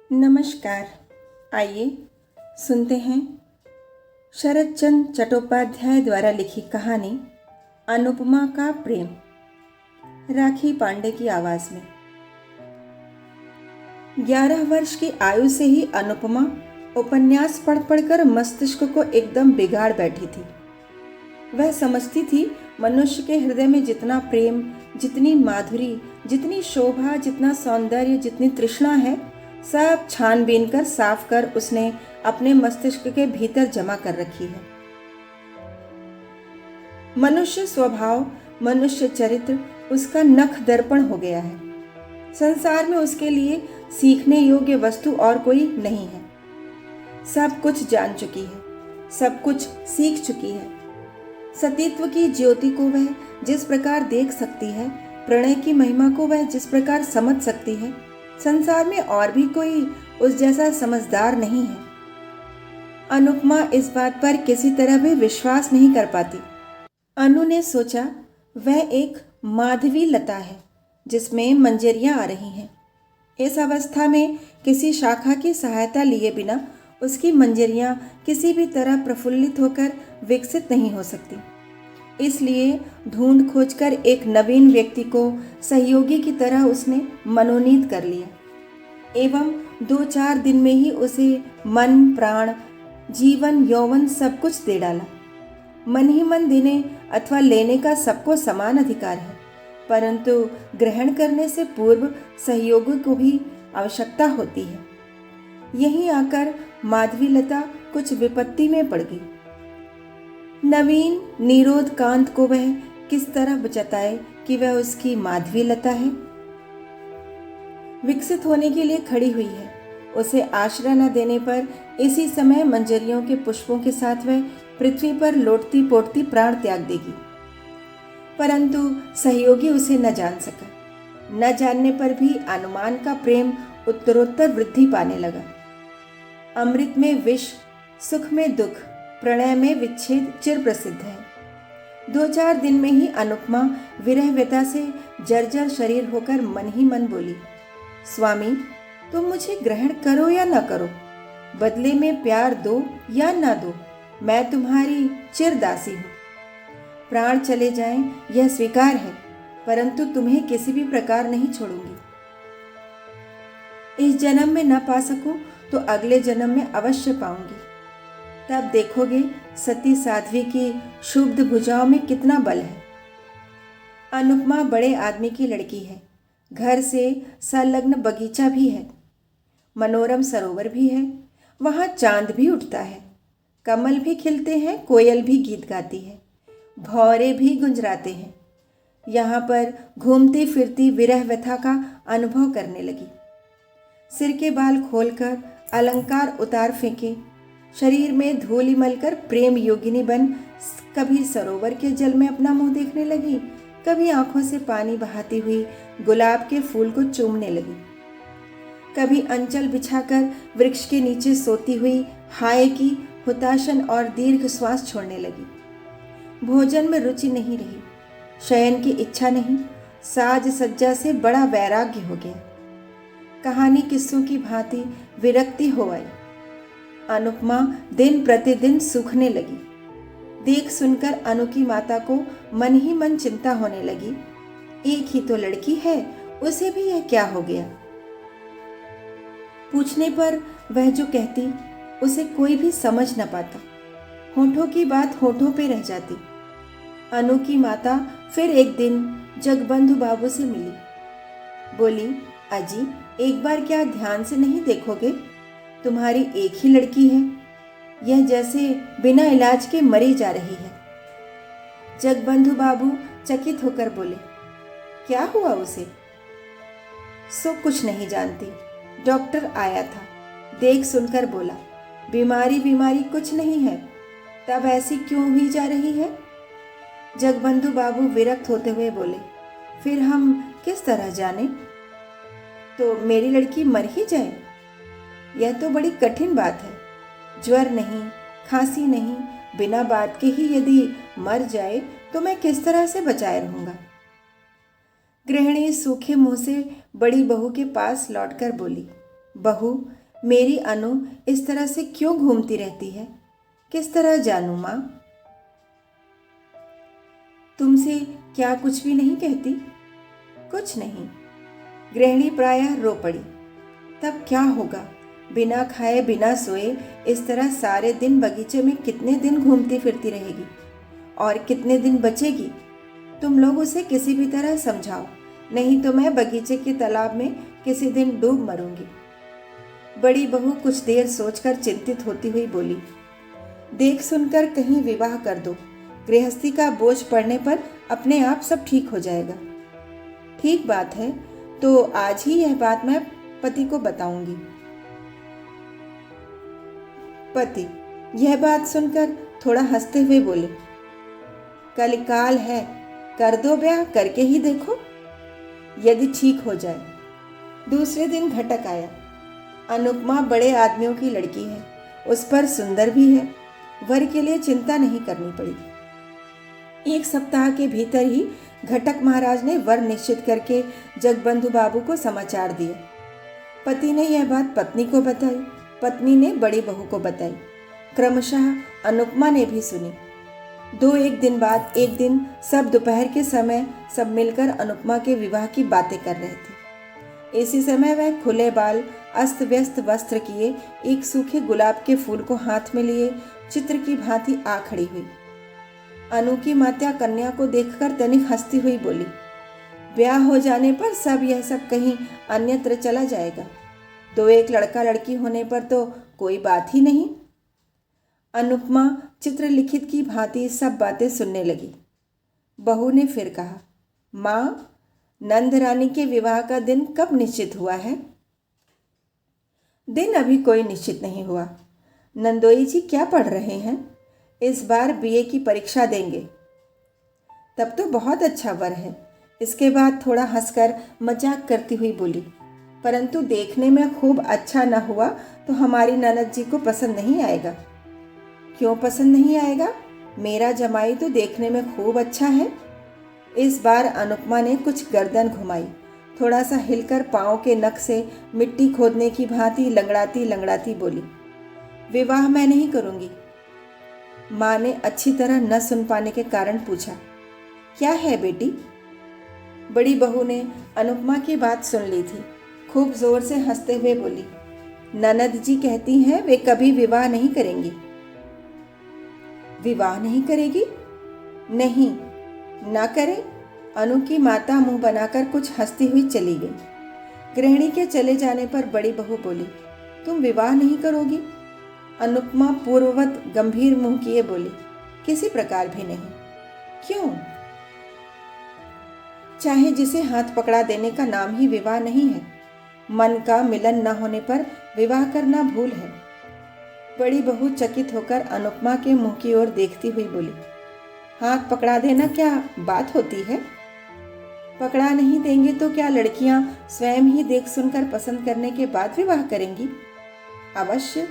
नमस्कार। आइए सुनते हैं शरत चंद्र चट्टोपाध्याय द्वारा लिखी कहानी अनुपमा का प्रेम, राखी पांडे की आवाज में। 11 वर्ष की आयु से ही अनुपमा उपन्यास पढ़ पढ़कर मस्तिष्क को एकदम बिगाड़ बैठी थी। वह समझती थी मनुष्य के हृदय में जितना प्रेम, जितनी माधुरी, जितनी शोभा, जितना सौंदर्य, जितनी तृष्णा है, सब छानबीन कर साफ कर उसने अपने मस्तिष्क के भीतर जमा कर रखी है। मनुष्य स्वभाव, मनुष्य चरित्र उसका नख दर्पण हो गया है। संसार में उसके लिए सीखने योग्य वस्तु और कोई नहीं है। सब कुछ जान चुकी है, सब कुछ सीख चुकी है। सतीत्व की ज्योति को वह जिस प्रकार देख सकती है, प्रणय की महिमा को वह जिस प्रकार समझ सकती है, संसार में और भी कोई उस जैसा समझदार नहीं है। अनुपमा इस बात पर किसी तरह भी विश्वास नहीं कर पाती। अनु ने सोचा वह एक माधवी लता है जिसमें मंजरियां आ रही हैं। इस अवस्था में किसी शाखा की सहायता लिए बिना उसकी मंजरियां किसी भी तरह प्रफुल्लित होकर विकसित नहीं हो सकती। इसलिए ढूंढ खोजकर एक नवीन व्यक्ति को सहयोगी की तरह उसने मनोनीत कर लिया एवं 2-4 दिन में ही उसे मन, प्राण, जीवन, यौवन सब कुछ दे डाला। मन ही मन देने अथवा लेने का सबको समान अधिकार है, परंतु ग्रहण करने से पूर्व सहयोगी को भी आवश्यकता होती है। यहीं आकर माधवीलता कुछ विपत्ति में पड़ गई। नवीन निरोध कांत को वह किस तरह बचाए कि वह उसकी माधवीलता है, विकसित होने के लिए खड़ी हुई है। उसे आश्रय न देने पर इसी समय मंजरियों के पुष्पों के साथ वह पृथ्वी पर लोटती पोटती प्राण त्याग देगी। परंतु सहयोगी उसे न जान सका। न जानने पर भी अनुमान का प्रेम उत्तरोत्तर वृद्धि पाने लगा। अमृत में विष, सुख में दुख, प्रणय में विच्छेद चिर प्रसिद्ध है। 2-4 दिन में ही अनुपमा विरह व्यथा से जर्जर शरीर होकर मन ही मन बोली, स्वामी, तुम मुझे ग्रहण करो या न करो, बदले में प्यार दो या न दो, मैं तुम्हारी चिरदासी हूँ। प्राण चले जाएं यह स्वीकार है, परंतु तुम्हें किसी भी प्रकार नहीं छोड़ूंगी। इस जन्म में न पा सकूं तो अगले जन्म में अवश्य पाऊंगी। तब देखोगे सती साध्वी की शुद्ध भुजाओं में कितना बल है। अनुपमा बड़े आदमी की लड़की है। घर से संलग्न बगीचा भी है, मनोरम सरोवर भी है, वहाँ चांद भी उठता है, कमल भी खिलते हैं, कोयल भी गीत गाती है, भौरे भी गुंजराते हैं। यहाँ पर घूमती फिरती विरह व्यथा का अनुभव करने लगी। सिर के बाल खोलकर अलंकार उतार फेंके, शरीर में धूलि मलकर प्रेम योगिनी बन कभी सरोवर के जल में अपना मुंह देखने लगी, कभी आंखों से पानी बहाती हुई गुलाब के फूल को चूमने लगी, कभी अंचल बिछाकर वृक्ष के नीचे सोती हुई हाय की हुताशन और दीर्घ श्वास छोड़ने लगी। भोजन में रुचि नहीं रही, शयन की इच्छा नहीं, साज सज्जा से बड़ा वैराग्य हो गया। कहानी किस्सों की भांति विरक्ति हो आई। अनुपमा दिन प्रतिदिन सूखने लगी। देख सुनकर अनु की माता को मन ही मन चिंता होने लगी। एक ही तो लड़की है, उसे भी यह क्या हो गया। पूछने पर वह जो कहती उसे कोई भी समझ न पाता। होठों की बात होठों पे रह जाती। अनु की माता फिर एक दिन जगबंधु बाबू से मिली। बोली, अजी, एक बार क्या ध्यान से नहीं देखोगे? तुम्हारी एक ही लड़की है, यह जैसे बिना इलाज के मरी जा रही है। जगबंधु बाबू चकित होकर बोले, क्या हुआ उसे? सो कुछ नहीं जानती। डॉक्टर आया था, देख सुनकर बोला, बीमारी कुछ नहीं है, तब ऐसी क्यों हुई जा रही है? जगबंधु बाबू विरक्त होते हुए बोले, फिर हम किस तरह जाने? तो मेरी लड़की मर ही जाए? यह तो बड़ी कठिन बात है। ज्वर नहीं, खांसी नहीं, बिना बात के ही यदि मर जाए तो मैं किस तरह से बचाए रहूँगा। गृहिणी सूखे मुंह से बड़ी बहू के पास लौटकर बोली, बहू, मेरी अनु इस तरह से क्यों घूमती रहती है? किस तरह जानूं माँ? तुमसे क्या कुछ भी नहीं कहती? कुछ नहीं। गृहिणी प्रायः रो पड़ी। तब क्या होगा? बिना खाए बिना सोए इस तरह सारे दिन बगीचे में कितने दिन घूमती फिरती रहेगी और कितने दिन बचेगी? तुम लोग उसे किसी भी तरह समझाओ, नहीं तो मैं बगीचे के तालाब में किसी दिन डूब मरूंगी। बड़ी बहू कुछ देर सोचकर चिंतित होती हुई बोली, देख सुनकर कहीं विवाह कर दो। गृहस्थी का बोझ पड़ने पर अपने आप सब ठीक हो जाएगा। ठीक बात है, तो आज ही यह बात मैं पति को बताऊंगी। पति यह बात सुनकर थोड़ा हंसते हुए बोले, कलिकाल है, कर दो ब्याह, करके ही देखो, यदि ठीक हो जाए। दूसरे दिन घटक आया। अनुपमा बड़े आदमियों की लड़की है, उस पर सुंदर भी है। वर के लिए चिंता नहीं करनी पड़ी। एक सप्ताह के भीतर ही घटक महाराज ने वर निश्चित करके जगबंधु बाबू को समाचार दिए। पति ने यह बात पत्नी को बताई, पत्नी ने बड़ी बहू को बताई। क्रमशः अनुपमा ने भी सुनी। एक दिन बाद एक दिन सब दोपहर के समय सब मिलकर अनुपमा के विवाह की बातें कर रहे थे। इसी समय वह खुले बाल, अस्त व्यस्त वस्त्र किए, एक सूखे गुलाब के फूल को हाथ में लिए चित्र की भांति आ खड़ी हुई। अनु की माता कन्या को देखकर तनिक हंसती हुई बोली, ब्याह हो जाने पर सब यह सब कहीं अन्यत्र चला जाएगा। एक लड़का लड़की होने पर तो कोई बात ही नहीं। अनुपमा चित्रलिखित की भांति सब बातें सुनने लगी। बहू ने फिर कहा, माँ, नंद रानी के विवाह का दिन कब निश्चित हुआ है? दिन अभी कोई निश्चित नहीं हुआ। नंदोई जी क्या पढ़ रहे हैं? इस बार बीए की परीक्षा देंगे। तब तो बहुत अच्छा वर है। इसके बाद थोड़ा हंसकर मजाक करती हुई बोली, परंतु देखने में खूब अच्छा न हुआ तो हमारी ननद जी को पसंद नहीं आएगा। क्यों पसंद नहीं आएगा? मेरा जमाई तो देखने में खूब अच्छा है। इस बार अनुपमा ने कुछ गर्दन घुमाई, थोड़ा सा हिलकर पांव के नख से मिट्टी खोदने की भांति लंगड़ाती लंगड़ाती बोली, विवाह मैं नहीं करूंगी। माँ ने अच्छी तरह न सुन पाने के कारण पूछा, क्या है बेटी? बड़ी बहू ने अनुपमा की बात सुन ली थी। खूब जोर से हंसते हुए बोली, ननद जी कहती हैं वे कभी विवाह नहीं करेंगी। विवाह नहीं करेगी? नहीं, ना करे। अनु की माता मुंह बनाकर कुछ हंसती हुई चली गई। गृहिणी के चले जाने पर बड़ी बहू बोली, तुम विवाह नहीं करोगी? अनुपमा पूर्ववत गंभीर मुंह किए बोली, किसी प्रकार भी नहीं। क्यों? चाहे जिसे हाथ पकड़ा देने का नाम ही विवाह नहीं है। मन का मिलन न होने पर विवाह करना भूल है। बड़ी बहू चकित होकर अनुपमा के मुंह की ओर देखती हुई बोली, हाथ पकड़ा देना क्या बात होती है? पकड़ा नहीं देंगे तो क्या लड़कियां स्वयं ही देख सुनकर पसंद करने के बाद विवाह करेंगी? अवश्य।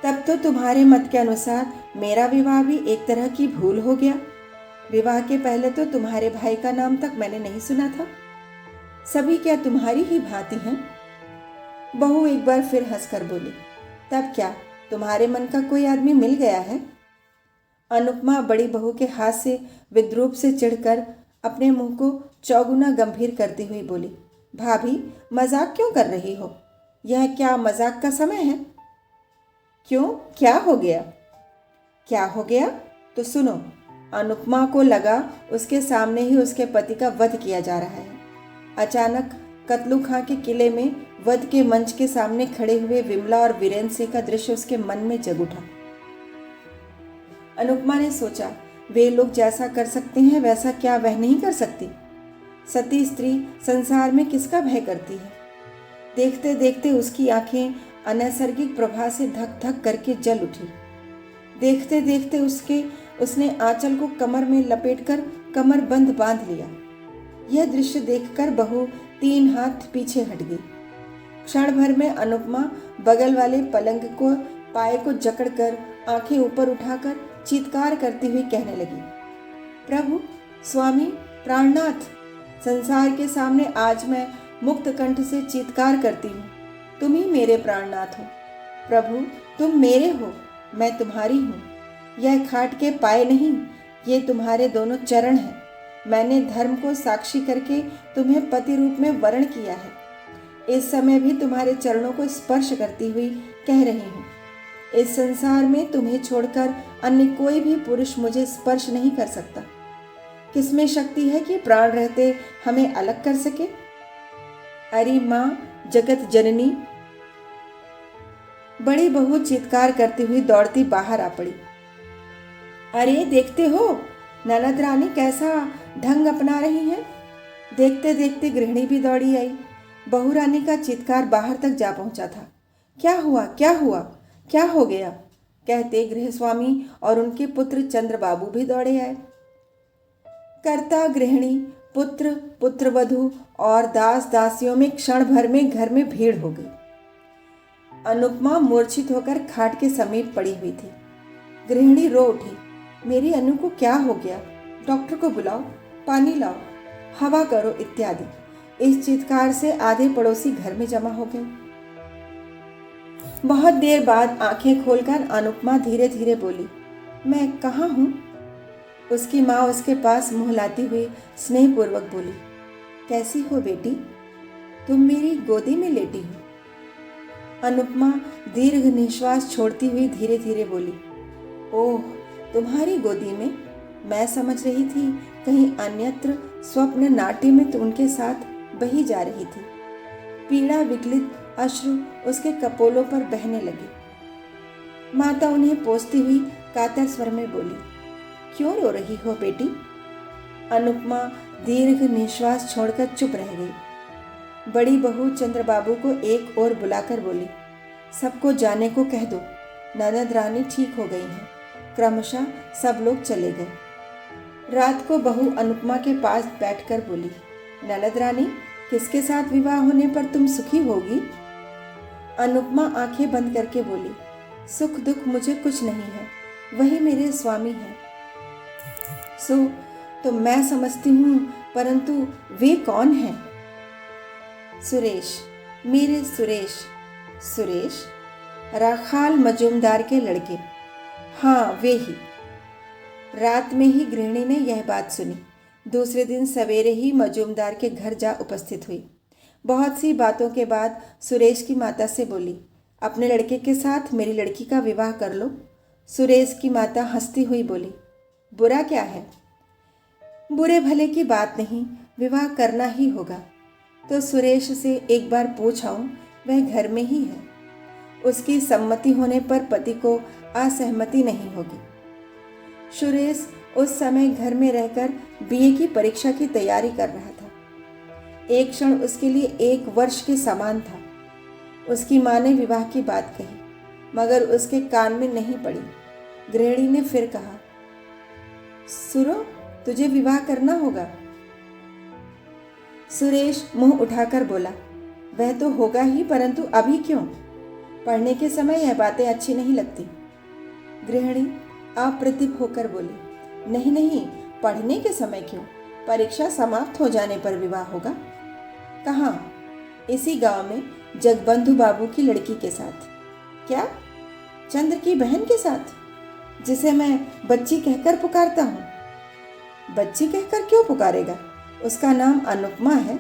तब तो तुम्हारे मत के अनुसार मेरा विवाह भी एक तरह की भूल हो गया। विवाह के पहले तो तुम्हारे भाई का नाम तक मैंने नहीं सुना था। सभी क्या तुम्हारी ही भांति हैं? बहू एक बार फिर हंसकर बोली, तब क्या तुम्हारे मन का कोई आदमी मिल गया है? अनुपमा बड़ी बहू के हाथ से विद्रूप से चिढ़कर अपने मुंह को चौगुना गंभीर करती हुई बोली, भाभी, मजाक क्यों कर रही हो? यह क्या मजाक का समय है? क्यों, क्या हो गया? क्या हो गया? तो सुनो। अनुपमा को लगा उसके सामने ही उसके पति का वध किया जा रहा है। अचानक कतलू खां के किले में वध के मंच के सामने खड़े हुए विमला और वीरेंद्र सिंह का दृश्य उसके मन में जग उठा। अनुपमा ने सोचा, वे लोग जैसा कर सकते हैं वैसा क्या वह नहीं कर सकती? सती स्त्री संसार में किसका भय करती है? देखते देखते उसकी आंखें अनैसर्गिक प्रभा से धक धक करके जल उठी। देखते देखते उसने आंचल को कमर में लपेटकर कमर बंद बांध लिया। यह दृश्य देखकर बहू 3 हाथ पीछे हट गई। क्षण भर में अनुपमा बगल वाले पलंग को पाए को जकड़कर आंखें ऊपर उठाकर चीत्कार करती हुई कहने लगी, प्रभु, स्वामी, प्राणनाथ, संसार के सामने आज मैं मुक्त कंठ से चीत्कार करती हूँ, तुम ही मेरे प्राणनाथ हो। प्रभु, तुम मेरे हो, मैं तुम्हारी हूँ। यह खाट के पाए नहीं, ये तुम्हारे दोनों चरण हैं। मैंने धर्म को साक्षी करके तुम्हें पति रूप में वरण किया है। इस समय भी तुम्हारे चरणों को स्पर्श करती हुई कह रही हूँ, इस संसार में तुम्हें छोड़कर अन्य कोई भी पुरुष मुझे स्पर्श नहीं कर सकता। किसमें शक्ति है कि प्राण रहते हमें अलग कर सके? अरे माँ जगत जननी, बड़ी बहू चित्कार करती हुई दौड़ती बाहर आ पड़ी। अरे देखते हो ननद रानी कैसा ढंग अपना रही हैं। देखते देखते गृहिणी भी दौड़ी आई। बहू रानी का चित्कार बाहर तक जा पहुंचा था। क्या हुआ, क्या हुआ, क्या हो गया? कहते गृहस्वामी और उनके पुत्र चंद्रबाबू भी दौड़े आए। कर्ता, गृहिणी, पुत्र, पुत्रवधू और दास दासियों में क्षण भर में घर में भीड़ हो गई। अनुपमा मूर्छित होकर खाट के समीप पड़ी हुई थी। गृहिणी रो उठी, मेरी अनु को क्या हो गया? डॉक्टर को बुलाओ, पानी लाओ, हवा करो इत्यादि। इस चित्कार से आधे पड़ोसी घर में जमा हो गए। बहुत देर बाद आंखें खोलकर अनुपमा धीरे धीरे बोली, मैं कहाँ हूँ? उसकी माँ उसके पास मुँह लाती हुई स्नेहपूर्वक बोली, कैसी हो बेटी? तुम मेरी गोदी में लेटी हो। अनुपमा दीर्घ निश्वास छोड़ती हुई धीरे धीरे बोली, ओह, तुम्हारी गोदी में? मैं समझ रही थी कहीं अन्यत्र स्वप्न नाट्य में तो उनके साथ बही जा रही थी। पीड़ा विकलित अश्रु उसके कपोलों पर बहने लगे। माता उन्हें पोंछती हुई कातर स्वर में बोली, क्यों रो रही हो बेटी? अनुपमा दीर्घ निश्वास छोड़कर चुप रह गई। बड़ी बहू चंद्रबाबू को एक ओर बुलाकर बोली, सबको जाने को कह दो, ननद रानी ठीक हो गई हैं। क्रमशः सब लोग चले गए। रात को बहू अनुपमा के पास बैठकर बोली, ननद रानी, किसके साथ विवाह होने पर तुम सुखी होगी? अनुपमा आंखें बंद करके बोली, सुख दुख मुझे कुछ नहीं है, वही मेरे स्वामी हैं। सो तो मैं समझती हूँ, परंतु वे कौन हैं? सुरेश, मेरे सुरेश। सुरेश? राखाल मजूमदार के लड़के। हाँ, वे ही। रात में ही गृहिणी ने यह बात सुनी। दूसरे दिन सवेरे ही मजूमदार के घर जा उपस्थित हुई। बहुत सी बातों के बाद सुरेश की माता से बोली, अपने लड़के के साथ मेरी लड़की का विवाह कर लो। सुरेश की माता हंसती हुई बोली, बुरा क्या है? बुरे भले की बात नहीं, विवाह करना ही होगा। तो सुरेश से एक बार पूछ आऊं, वह घर में ही है। उसकी सम्मति होने पर पति को असहमति नहीं होगी। सुरेश उस समय घर में रहकर बीए की परीक्षा की तैयारी कर रहा था। एक क्षण उसके लिए 1 वर्ष के समान था। उसकी माँ ने विवाह की बात कही, मगर उसके कान में नहीं पड़ी। गृहिणी ने फिर कहा, सुरो, तुझे विवाह करना होगा। सुरेश मुंह उठाकर बोला, वह तो होगा ही, परंतु अभी क्यों? पढ़ने के समय यह बातें अच्छी नहीं लगती। गृहिणी अप्रतिभ होकर बोली, नहीं नहीं, पढ़ने के समय क्यों? परीक्षा समाप्त हो जाने पर विवाह होगा। कहाँ? इसी गांव में जगबंधु बाबू की लड़की के साथ। क्या? चंद्र की बहन के साथ, जिसे मैं बच्ची कहकर पुकारता हूँ। बच्ची कहकर क्यों पुकारेगा? उसका नाम अनुपमा है।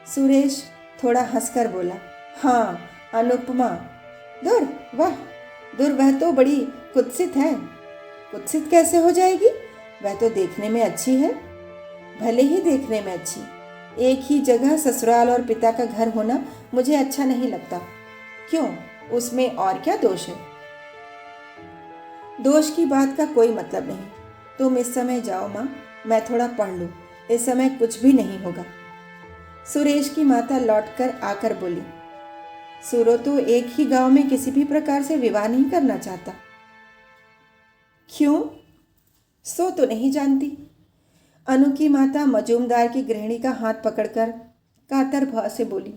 सुरेश थोड़ा हंसकर बोला, हाँ, अनुपमा। दूर, वाह, दूर, वह तो बड़ी कुत्सित है। कुत्सित कैसे हो जाएगी? वह तो देखने में अच्छी है। भले ही देखने में अच्छी, एक ही जगह ससुराल और पिता का घर होना मुझे अच्छा नहीं लगता। क्यों? उसमें और क्या दोष है? दोष की बात का कोई मतलब नहीं। तुम इस समय जाओ माँ, मैं थोड़ा पढ़ लूँ। इस समय कुछ भी नहीं होगा। सुरेश की माता लौटकर आकर बोली, सूरो तो एक ही गांव में किसी भी प्रकार से विवाह नहीं करना चाहता। क्यों? सो तो नहीं जानती। अनु की माता मजूमदार की गृहिणी का हाथ पकड़कर कातर भाव से बोली,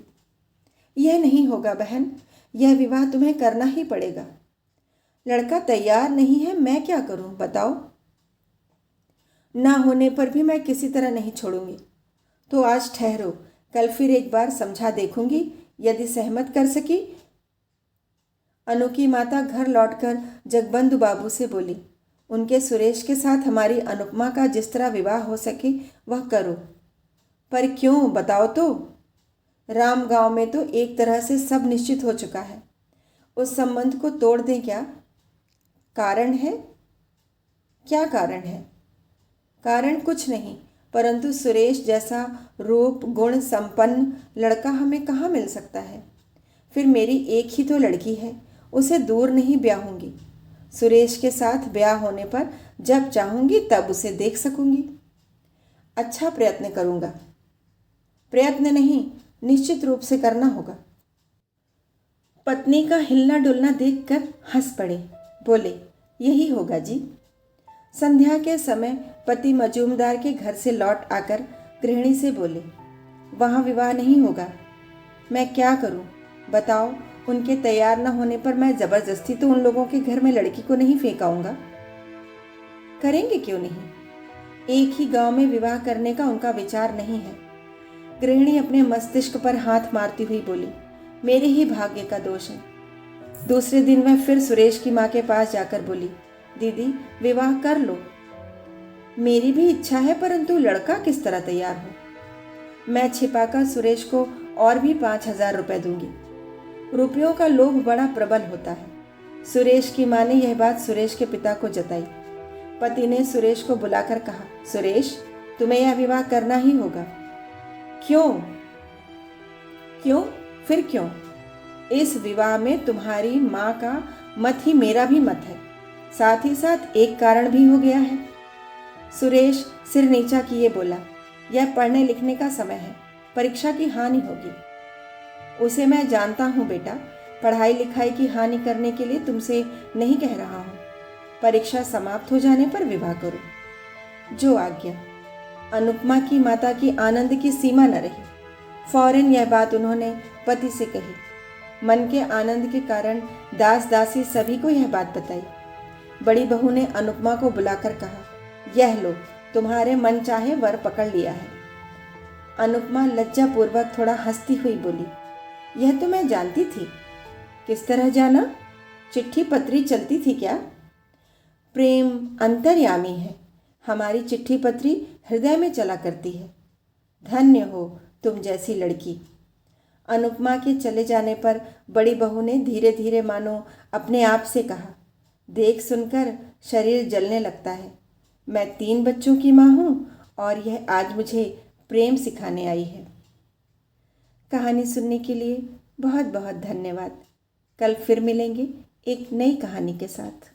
यह नहीं होगा बहन, यह विवाह तुम्हें करना ही पड़ेगा। लड़का तैयार नहीं है, मैं क्या करूं बताओ? ना होने पर भी मैं किसी तरह नहीं छोड़ूंगी। तो आज ठहरो, कल फिर एक बार समझा देखूंगी, यदि सहमत कर सकी। अनु की माता घर लौटकर जगबंधु बाबू से बोली, उनके सुरेश के साथ हमारी अनुपमा का जिस तरह विवाह हो सके वह करो। पर क्यों, बताओ तो। राम गांव में तो एक तरह से सब निश्चित हो चुका है, उस संबंध को तोड़ दें क्या? कारण है? क्या कारण है? कारण कुछ नहीं, परंतु सुरेश जैसा रूप गुण संपन्न लड़का हमें कहाँ मिल सकता है। फिर मेरी एक ही तो लड़की है, उसे दूर नहीं ब्याहूंगी। सुरेश के साथ ब्याह होने पर जब चाहूंगी तब उसे देख सकूंगी। अच्छा, प्रयत्न करूंगा। प्रयत्न नहीं, निश्चित रूप से करना होगा। पत्नी का हिलना डुलना देखकर हंस पड़े, बोले, यही होगा जी। संध्या के समय पति मजूमदार के घर से लौट आकर गृहिणी से बोले, वहाँ विवाह नहीं होगा। मैं क्या करूं, बताओ। उनके तैयार न होने पर मैं जबरदस्ती तो उन लोगों के घर में लड़की को नहीं फेंकाऊंगा। करेंगे क्यों नहीं, एक ही गांव में विवाह करने का उनका विचार नहीं है। गृहिणी अपने मस्तिष्क पर हाथ मारती हुई बोली, मेरे ही भाग्य का दोष है। दूसरे दिन वह फिर सुरेश की माँ के पास जाकर बोली, दीदी विवाह कर लो। मेरी भी इच्छा है, परंतु लड़का किस तरह तैयार हो। मैं छिपाकर सुरेश को और भी 5,000 रुपये दूंगी। रुपयों का लोभ बड़ा प्रबल होता है। सुरेश की माँ ने यह बात सुरेश के पिता को जताई। पति ने सुरेश को बुलाकर कहा, सुरेश तुम्हें यह विवाह करना ही होगा। क्यों? क्यों? फिर क्यों? इस विवाह में तुम्हारी माँ का मत ही मेरा भी मत है। साथ ही साथ एक कारण भी हो गया है। सुरेश सिर नीचा किए बोला, यह पढ़ने लिखने का समय है, परीक्षा की हानि होगी। उसे मैं जानता हूँ बेटा, पढ़ाई लिखाई की हानि करने के लिए तुमसे नहीं कह रहा हूँ। परीक्षा समाप्त हो जाने पर विवाह करो। जो आज्ञा। अनुपमा की माता की आनंद की सीमा न रही। फौरन यह बात उन्होंने पति से कही। मन के आनंद के कारण दास दासी सभी को यह बात बताई। बड़ी बहू ने अनुपमा को बुलाकर कहा, यह लो, तुम्हारे मन चाहे वर पकड़ लिया है। अनुपमा लज्जापूर्वक थोड़ा हंसती हुई बोली, यह तो मैं जानती थी। किस तरह जाना? चिट्ठी पत्री चलती थी क्या? प्रेम अंतर्यामी है, हमारी चिट्ठी पत्री हृदय में चला करती है। धन्य हो तुम जैसी लड़की। अनुपमा के चले जाने पर बड़ी बहू ने धीरे धीरे मानो अपने आप से कहा, देख सुनकर शरीर जलने लगता है। मैं 3 बच्चों की माँ हूँ और यह आज मुझे प्रेम सिखाने आई है। कहानी सुनने के लिए बहुत बहुत धन्यवाद। कल फिर मिलेंगे एक नई कहानी के साथ।